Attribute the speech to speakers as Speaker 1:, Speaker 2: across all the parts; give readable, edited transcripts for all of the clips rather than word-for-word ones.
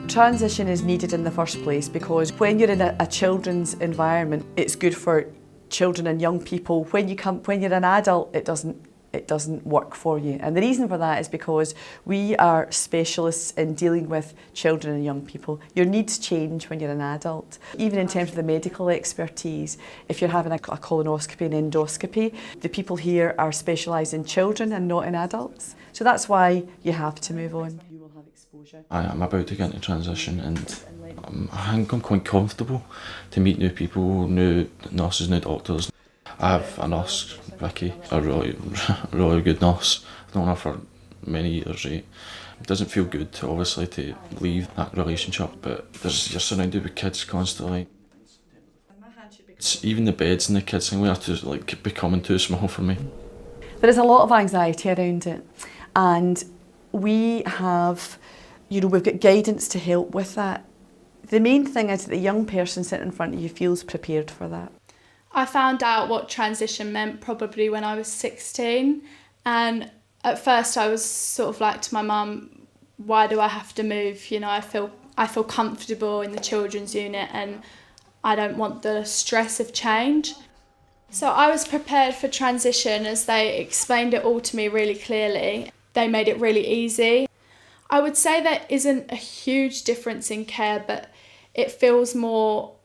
Speaker 1: Transition is needed in the first place because when you're in a children's environment, it's good for children and young people. When you're an adult, it doesn't work for you. And the reason for that is because we are specialists in dealing with children and young people. Your needs change when you're an adult. Even in terms of the medical expertise, if you're having a colonoscopy and endoscopy, the people here are specialised in children and not in adults. So that's why you have to move on. You will have exposure.
Speaker 2: I'm about to get into transition and I think I'm quite comfortable to meet new people, new nurses, new doctors. I have a nurse, Vicky, a really good nurse. I've known her for many years. It doesn't feel good, obviously, to leave that relationship, but you're surrounded with kids constantly. Even the beds in the kids thing, we have to becoming too small for me.
Speaker 1: There is a lot of anxiety around it, and we have, we've got guidance to help with that. The main thing is that the young person sitting in front of you feels prepared for that.
Speaker 3: I found out what transition meant probably when I was 16, and at first I was sort of like to my mum, why do I have to move? I feel comfortable in the children's unit and I don't want the stress of change. So I was prepared for transition as they explained it all to me really clearly. They made it really easy. I would say there isn't a huge difference in care, but it feels more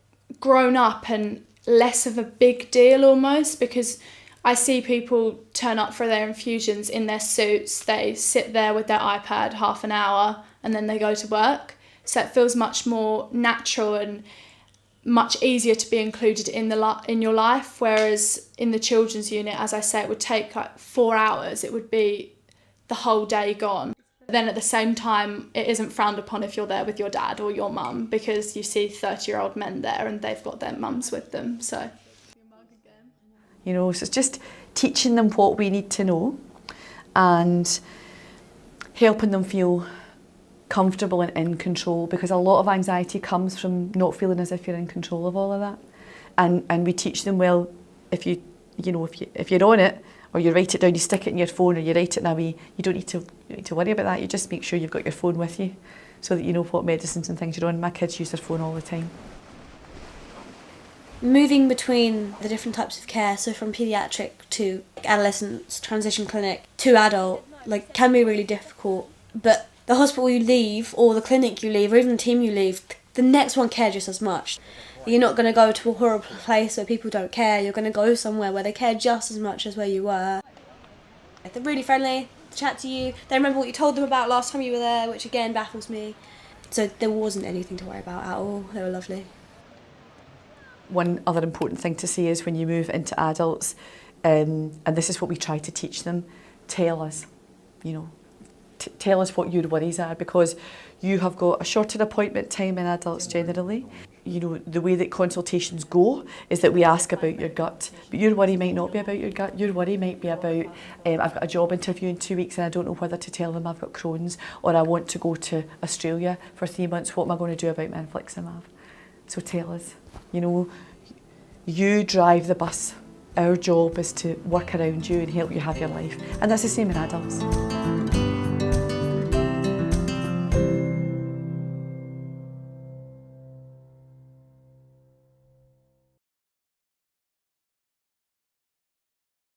Speaker 3: grown up and less of a big deal almost, because I see people turn up for their infusions in their suits, they sit there with their iPad half an hour and then they go to work. So it feels much more natural and much easier to be included in your life, whereas in the children's unit, as I say, it would take 4 hours, it would be the whole day gone. Then at the same time, it isn't frowned upon if you're there with your dad or your mum, because you see 30-year-old men there and they've got their mums with them. So
Speaker 1: it's just teaching them what we need to know and helping them feel comfortable and in control, because a lot of anxiety comes from not feeling as if you're in control of all of that. And we teach them, well, if you're on it, or you write it down, you stick it in your phone, or you write it in a way, you don't need to worry about that. You just make sure you've got your phone with you so that you know what medicines and things you're on. My kids use their phone all the time.
Speaker 4: Moving between the different types of care, so from paediatric to adolescents, transition clinic to adult, can be really difficult. But the hospital you leave, or the clinic you leave, or even the team you leave, the next one care just as much. You're not going to go to a horrible place where people don't care. You're going to go somewhere where they care just as much as where you were. They're really friendly, they chat to you, they remember what you told them about last time you were there, which again baffles me. So there wasn't anything to worry about at all. They were lovely.
Speaker 1: One other important thing to say is when you move into adults, and this is what we try to teach them, tell us, tell us what your worries are, because you have got a shorter appointment time in adults generally. The way that consultations go is that we ask about your gut, but your worry might not be about your gut. Your worry might be about, I've got a job interview in 2 weeks and I don't know whether to tell them I've got Crohn's, or I want to go to Australia for 3 months. What am I going to do about my infliximab? So tell us, you drive the bus. Our job is to work around you and help you have your life. And that's the same in adults.